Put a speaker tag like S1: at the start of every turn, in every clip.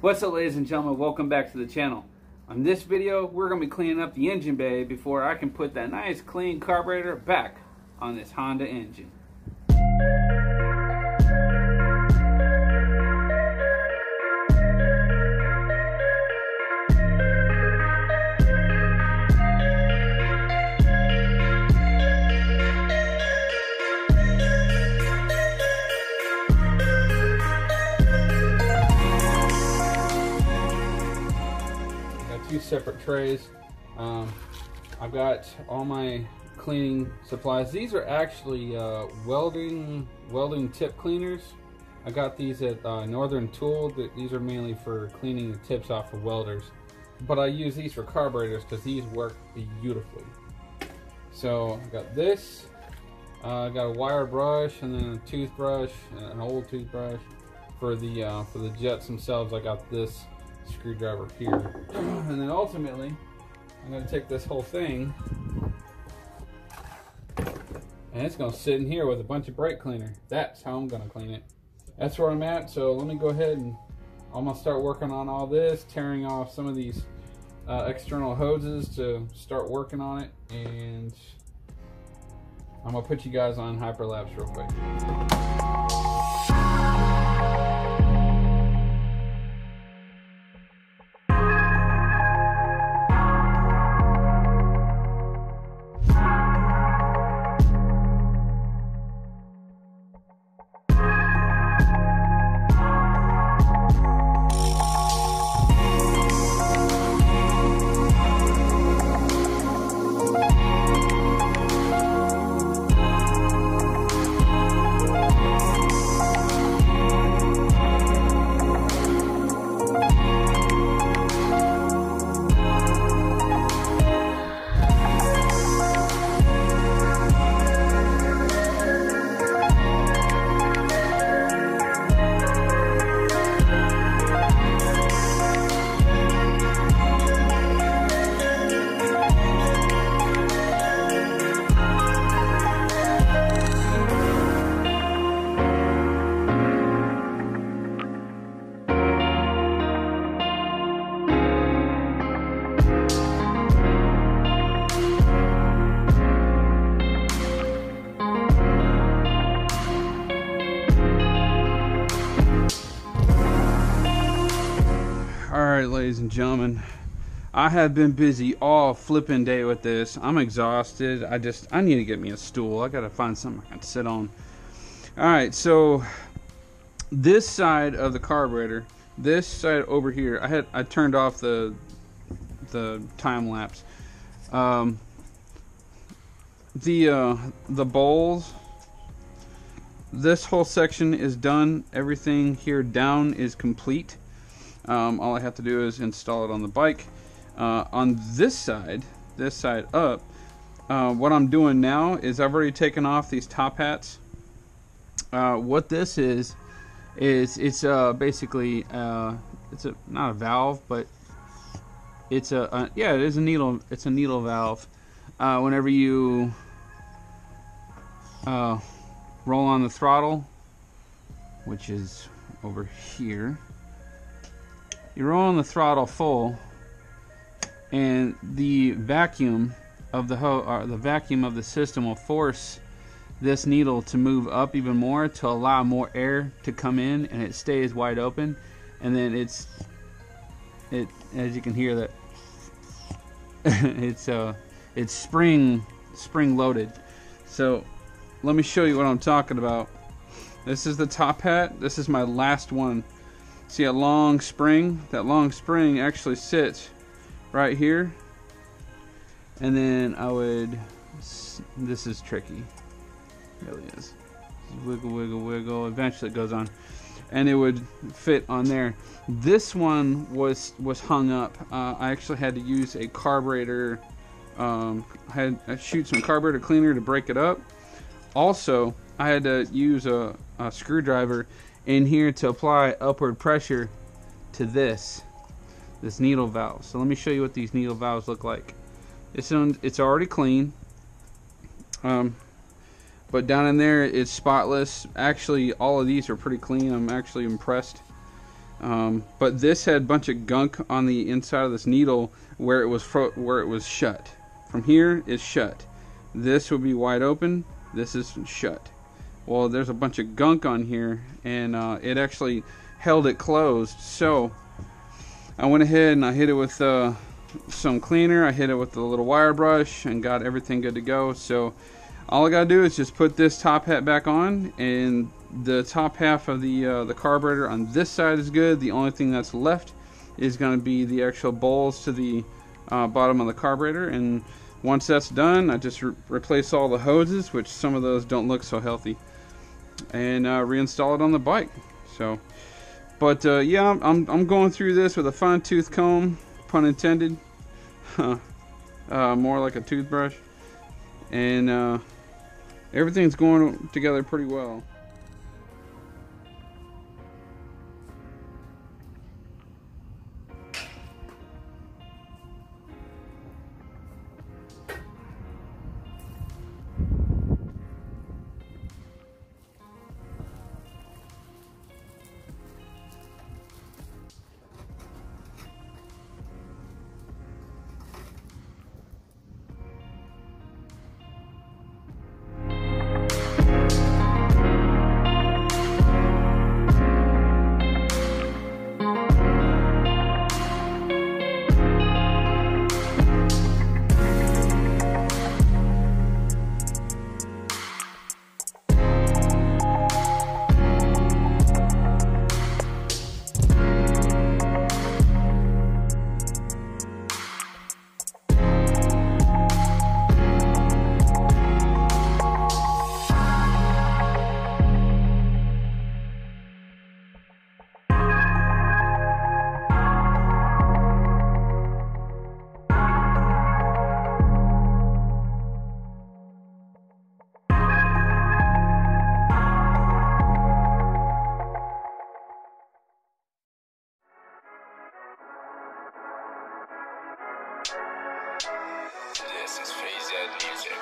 S1: What's up, ladies and gentlemen? Welcome back to the channel. On this video, we're going to be cleaning up the engine bay before I can put that nice clean carburetor back on this Honda engine. Two separate trays. I've got all my cleaning supplies. These are actually welding tip cleaners. I got these at Northern Tool. These are mainly for cleaning the tips off of welders, but I use these for carburetors because these work beautifully. So I got this. I got a wire brush and then a toothbrush, an old toothbrush. For the jets themselves, I got this screwdriver here. And then ultimately I'm going to take this whole thing and it's going to sit in here with a bunch of brake cleaner. That's how I'm going to clean it. That's where I'm at. So let me go ahead and I'm going to start working on all this, tearing off some of these external hoses to start working on it, and I'm going to put you guys on hyperlapse real quick. Alright, ladies and gentlemen, I have been busy all flipping day with this. I'm exhausted. I need to get me a stool. I gotta find something I can sit on. Alright, so this side of the carburetor, this side over here, I turned off the time lapse. The bowls, this whole section is done. Everything here down is complete. All I have to do is install it on the bike. On this side up, what I'm doing now is I've already taken off these top hats. What this is it's basically it's not a valve, but it's yeah, it is a needle. It's a needle valve. Whenever you roll on the throttle, which is over here, you roll on the throttle full, and the vacuum of the vacuum of the system will force this needle to move up even more to allow more air to come in, and it stays wide open. And then it's as you can hear that it's spring loaded. So let me show you what I'm talking about. This is the top hat. This is my last one. See a long spring? That long spring actually sits right here. And then I would, this is tricky. It really is. Wiggle, wiggle, wiggle. Eventually it goes on. And it would fit on there. This one was hung up. I actually had to use a carburetor. I shoot some carburetor cleaner to break it up. Also, I had to use a screwdriver in here to apply upward pressure to this needle valve. So let me show you what these needle valves look like. It's already clean, but down in there it's spotless. Actually, all of these are pretty clean. I'm actually impressed. But this had a bunch of gunk on the inside of this needle where it was shut. From here is shut. This will be wide open. This is shut. Well, there's a bunch of gunk on here, and it actually held it closed. So I went ahead and I hit it with some cleaner. I hit it with a little wire brush and got everything good to go. So all I gotta do is just put this top hat back on, and the top half of the carburetor on this side is good. The only thing that's left is going to be the actual bowls to the bottom of the carburetor, and once that's done, I just replace all the hoses, which some of those don't look so healthy, and reinstall it on the bike. So, but yeah, I'm going through this with a fine-tooth comb, pun intended, more like a toothbrush, and everything's going together pretty well.
S2: This is VZ Music.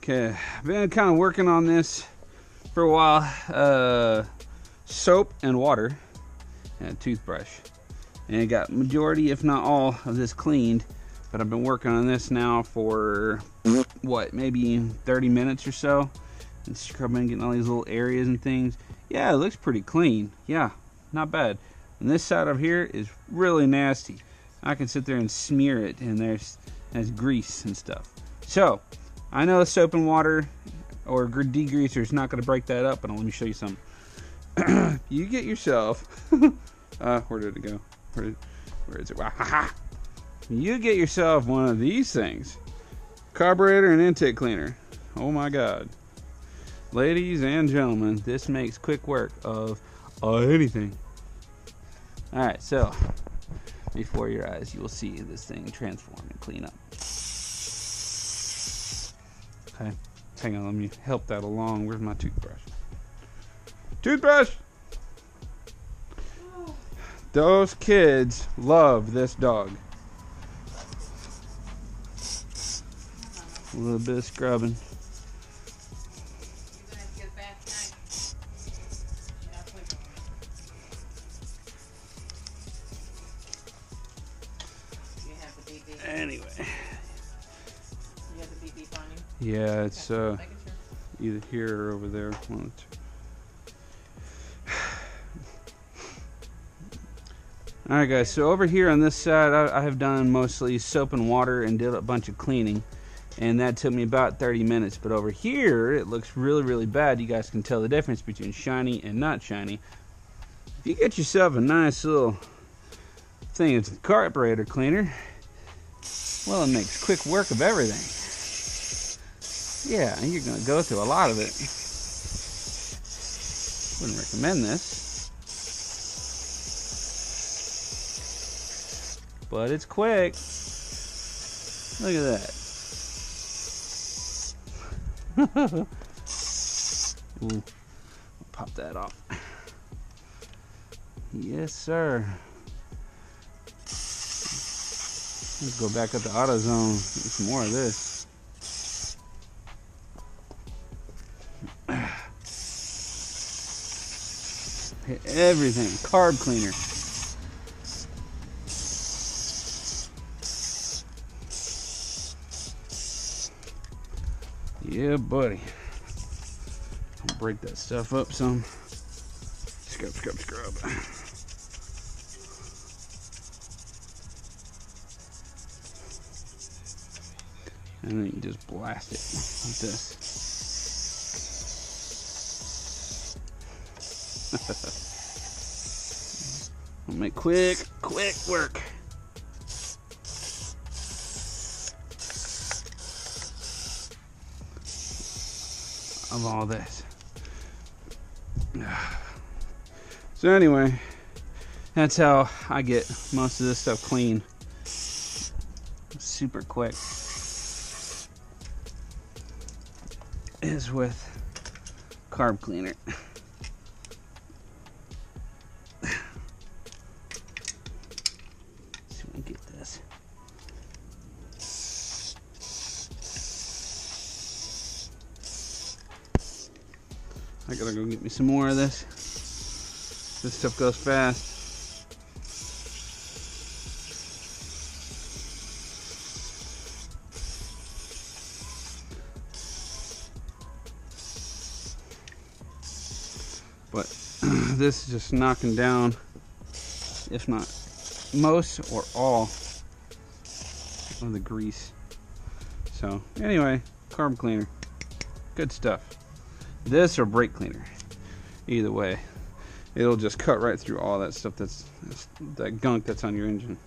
S1: Okay, I've been kind of working on this for a while. Soap and water and a toothbrush, and I got majority, if not all, of this cleaned. But I've been working on this now for what, maybe 30 minutes or so, and scrubbing, getting all these little areas and things. Yeah, it looks pretty clean. Yeah, not bad. And this side over here is really nasty. I can sit there and smear it, and there's grease and stuff. So I know soap and water or degreaser is not going to break that up. But let me show you something. You get yourself, where did it go? Where is it? Wow, you get yourself one of these things, carburetor and intake cleaner. Oh my God, ladies and gentlemen, this makes quick work of anything. All right, so before your eyes, you will see this thing transform and clean up. Okay, hang on, let me help that along. Where's my toothbrush? Toothbrush! Those kids love this dog. A little bit of scrubbing. Anyway.
S3: You have the beep beep on you?
S1: Yeah, it's either here or over there. Alright guys, so over here on this side I have done mostly soap and water and did a bunch of cleaning, and that took me about 30 minutes. But over here it looks really bad. You guys can tell the difference between shiny and not shiny. If you get yourself a nice little thing, it's a carburetor cleaner, well, it makes quick work of everything. Yeah, you're going to go through a lot of it. Wouldn't recommend this, but it's quick. Look at that. Ooh, pop that off. Yes, sir. Let's go back up to AutoZone. Get some more of this. Hit everything. Carb cleaner. Yeah, buddy. I'll break that stuff up some. Scrub, scrub, scrub. And then you just blast it like this. I'll make quick work. Of all this. So anyway, that's how I get most of this stuff clean. Super quick. Is with carb cleaner. Let's see if I can get this. I gotta go get me some more of this. This stuff goes fast. But this is just knocking down, if not most or all, of the grease. So anyway, carb cleaner, good stuff. This or brake cleaner, either way, it'll just cut right through all that stuff, that's that gunk that's on your engine.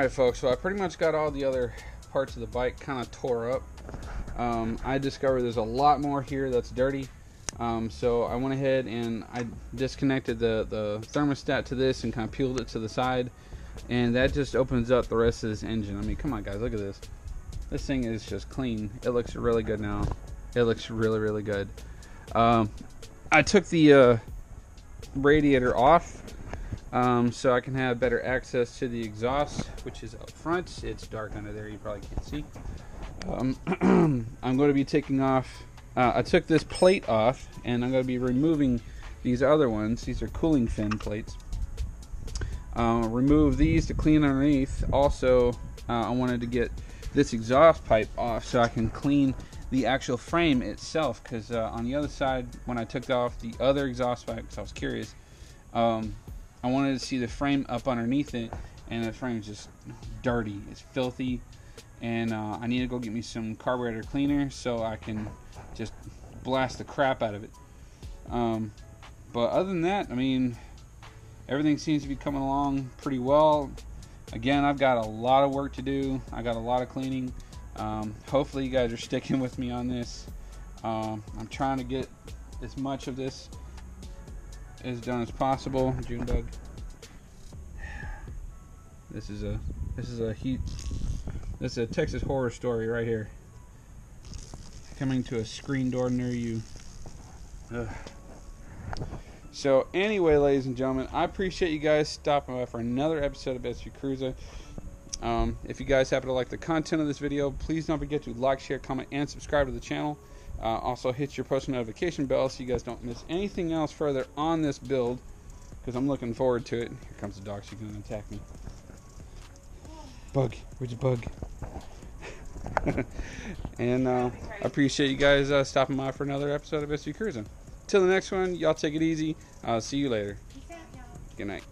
S1: Alright folks, so I pretty much got all the other parts of the bike kind of tore up. I discovered there's a lot more here that's dirty. So I went ahead and I disconnected the thermostat to this and kind of peeled it to the side. And that just opens up the rest of this engine. I mean, come on guys, look at this. This thing is just clean. It looks really good now. It looks really, really good. I took the radiator off so I can have better access to the exhaust, which is up front. It's dark under there, you probably can't see. I'm going to be taking off, I took this plate off, and I'm going to be removing these other ones. These are cooling fin plates. Remove these to clean underneath. Also, I wanted to get this exhaust pipe off so I can clean the actual frame itself, because on the other side, when I took off the other exhaust pipe, because I was curious, I wanted to see the frame up underneath it, and the frame is just dirty. It's filthy, and I need to go get me some carburetor cleaner so I can just blast the crap out of it. But other than that, I mean, everything seems to be coming along pretty well. Again, I've got a lot of work to do. I got a lot of cleaning. Hopefully you guys are sticking with me on this. I'm trying to get as much of this as done as possible. Junebug. This is a Texas horror story right here. Coming to a screen door near you. Ugh. So anyway, ladies and gentlemen, I appreciate you guys stopping by for another episode of SU Cruiser. If you guys happen to like the content of this video, please don't forget to like, share, comment, and subscribe to the channel. Also hit your post notification bell so you guys don't miss anything else further on this build, because I'm looking forward to it. Here comes the dog. She's going to attack me. Bug. Where's your bug? And I appreciate you guys stopping by for another episode of SU Cruising. Till the next one, y'all take it easy. I'll see you later. Good night.